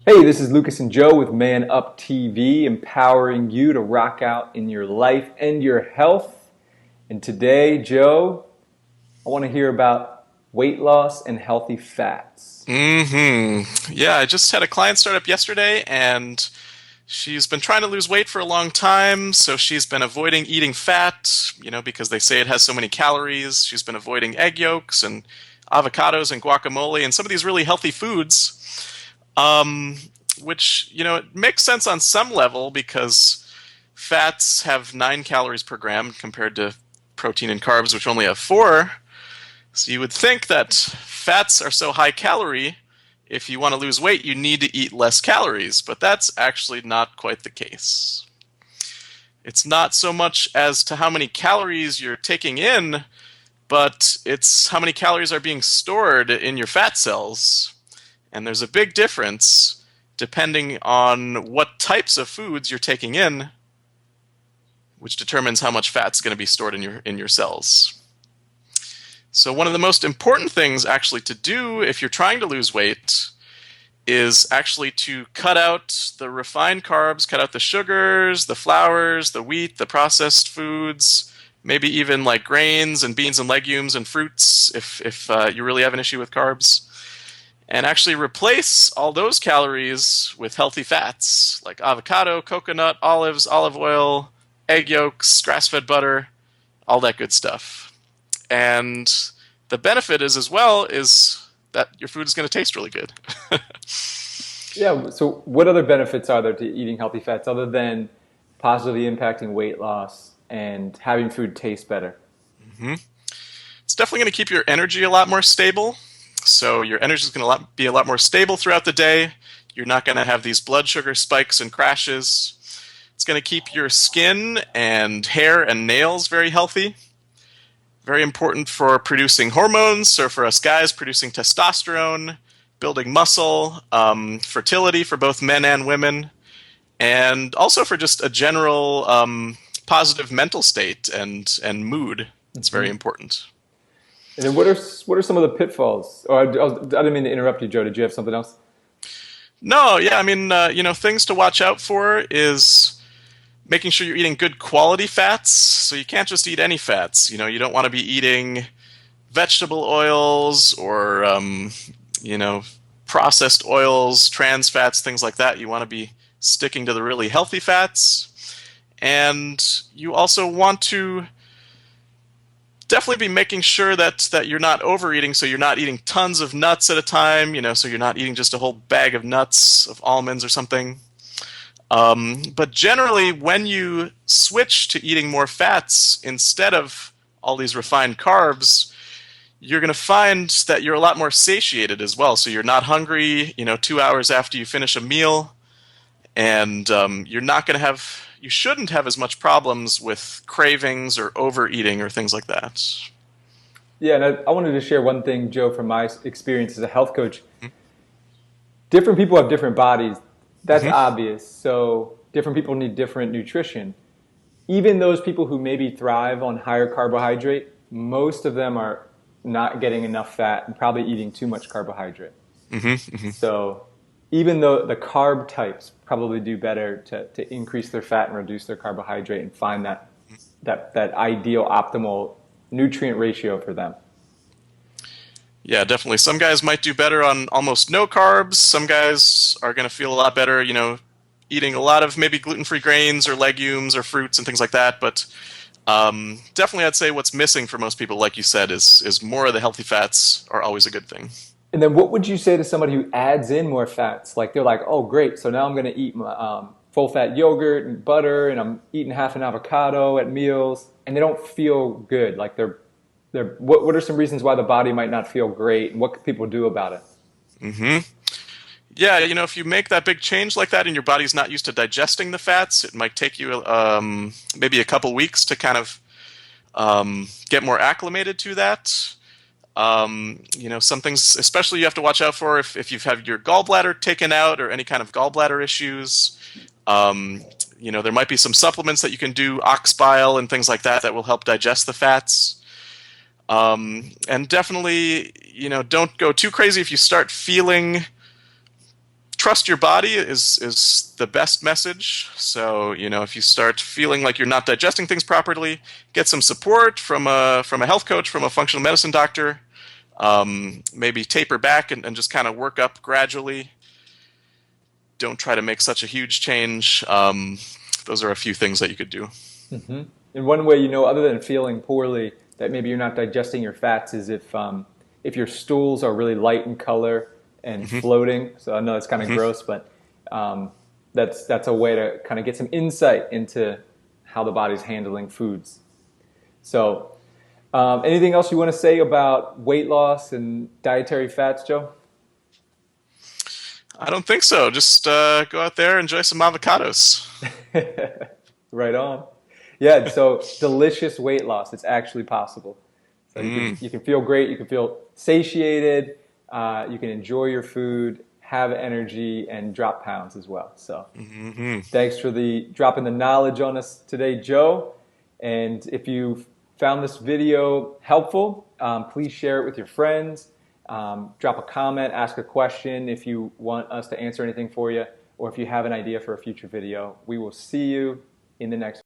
Hey, this is Lucas and Joe with Man Up TV, empowering you to rock out in your life and your health. And today, Joe, I want to hear about weight loss and healthy fats. Yeah, I just had a client start up yesterday, and she's been trying to lose weight for a long time, so she's been avoiding eating fat, because they say it has so many calories. She's been avoiding egg yolks and avocados and guacamole and some of these really healthy foods, um, which, it makes sense on some level because fats have 9 calories per gram compared to protein and carbs, which only have 4. So you would think that fats are so high calorie, if you want to lose weight, you need to eat less calories, but that's actually not quite the case. It's not so much as to how many calories you're taking in, but it's how many calories are being stored in your fat cells. And there's a big difference depending on what types of foods you're taking in, which determines how much fat's going to be stored in your cells. So one of the most important things actually to do if you're trying to lose weight is actually to cut out the refined carbs, cut out the sugars, the flours, the wheat, the processed foods, maybe even like grains and beans and legumes and fruits if you really have an issue with carbs. And actually replace all those calories with healthy fats like avocado, coconut, olives, olive oil, egg yolks, grass-fed butter, all that good stuff. And the benefit is as well is that your food is going to taste really good. Yeah, so what other benefits are there to eating healthy fats other than positively impacting weight loss and having food taste better? hmm It's definitely going to keep your energy a lot more stable. So your energy is going to be a lot more stable throughout the day. You're not going to have these blood sugar spikes and crashes. It's going to keep your skin and hair and nails very healthy. Very important for producing hormones, so for us guys, producing testosterone, building muscle, fertility for both men and women, and also for just a general positive mental state and mood. It's very Hmm. important. And then what are some of the pitfalls? Or I didn't mean to interrupt you, Joe. Did you have something else? No, yeah, I mean, things to watch out for is making sure you're eating good quality fats. So you can't just eat any fats. You don't want to be eating vegetable oils or you know processed oils, trans fats, things like that. You want to be sticking to the really healthy fats, and you also want to definitely be making sure that you're not overeating. So you're not eating tons of nuts at a time. So you're not eating just a whole bag of nuts, of almonds or something. But generally, when you switch to eating more fats instead of all these refined carbs, you're going to find that you're a lot more satiated as well. So you're not hungry, 2 hours after you finish a meal, and you shouldn't have as much problems with cravings or overeating or things like that. Yeah, and I wanted to share one thing, Joe, from my experience as a health coach. Different people have different bodies. That's Mm-hmm. obvious. So different people need different nutrition. Even those people who maybe thrive on higher carbohydrate, most of them are not getting enough fat and probably eating too much carbohydrate. Mm-hmm. Mm-hmm. So even though the carb types probably do better to increase their fat and reduce their carbohydrate and find that ideal optimal nutrient ratio for them. Yeah, definitely. Some guys might do better on almost no carbs. Some guys are going to feel a lot better, eating a lot of maybe gluten-free grains or legumes or fruits and things like that. But definitely, I'd say what's missing for most people, like you said, is more of the healthy fats are always a good thing. And then what would you say to somebody who adds in more fats? Like they're like, oh, great. So now I'm going to eat my, full fat yogurt and butter, and I'm eating half an avocado at meals, and they don't feel good. Like what are some reasons why the body might not feel great, and what can people do about it? hmm Yeah, if you make that big change like that and your body's not used to digesting the fats, it might take you maybe a couple weeks to kind of get more acclimated to that. Some things, especially you have to watch out for if you've had your gallbladder taken out or any kind of gallbladder issues. Um, there might be some supplements that you can do, ox bile and things like that will help digest the fats. And definitely, don't go too crazy if you start feeling trust your body is the best message. So, if you start feeling like you're not digesting things properly, get some support from a health coach, from a functional medicine doctor. Maybe taper back and just kind of work up gradually. Don't try to make such a huge change. Those are a few things that you could do. Hmm. And one way, other than feeling poorly, that maybe you're not digesting your fats is if your stools are really light in color and Hmm. floating. So I know it's kind of Hmm. gross, but that's a way to kind of get some insight into how the body's handling foods. So, anything else you want to say about weight loss and dietary fats, Joe? I don't think so. Just go out there, enjoy some avocados. Right on. Yeah, so delicious weight loss. It's actually possible. So Mm. you can feel great. You can feel satiated. You can enjoy your food, have energy, and drop pounds as well. So Hmm. thanks for dropping the knowledge on us today, Joe. And if you found this video helpful, please share it with your friends. Drop a comment, ask a question if you want us to answer anything for you, or if you have an idea for a future video. We will see you in the next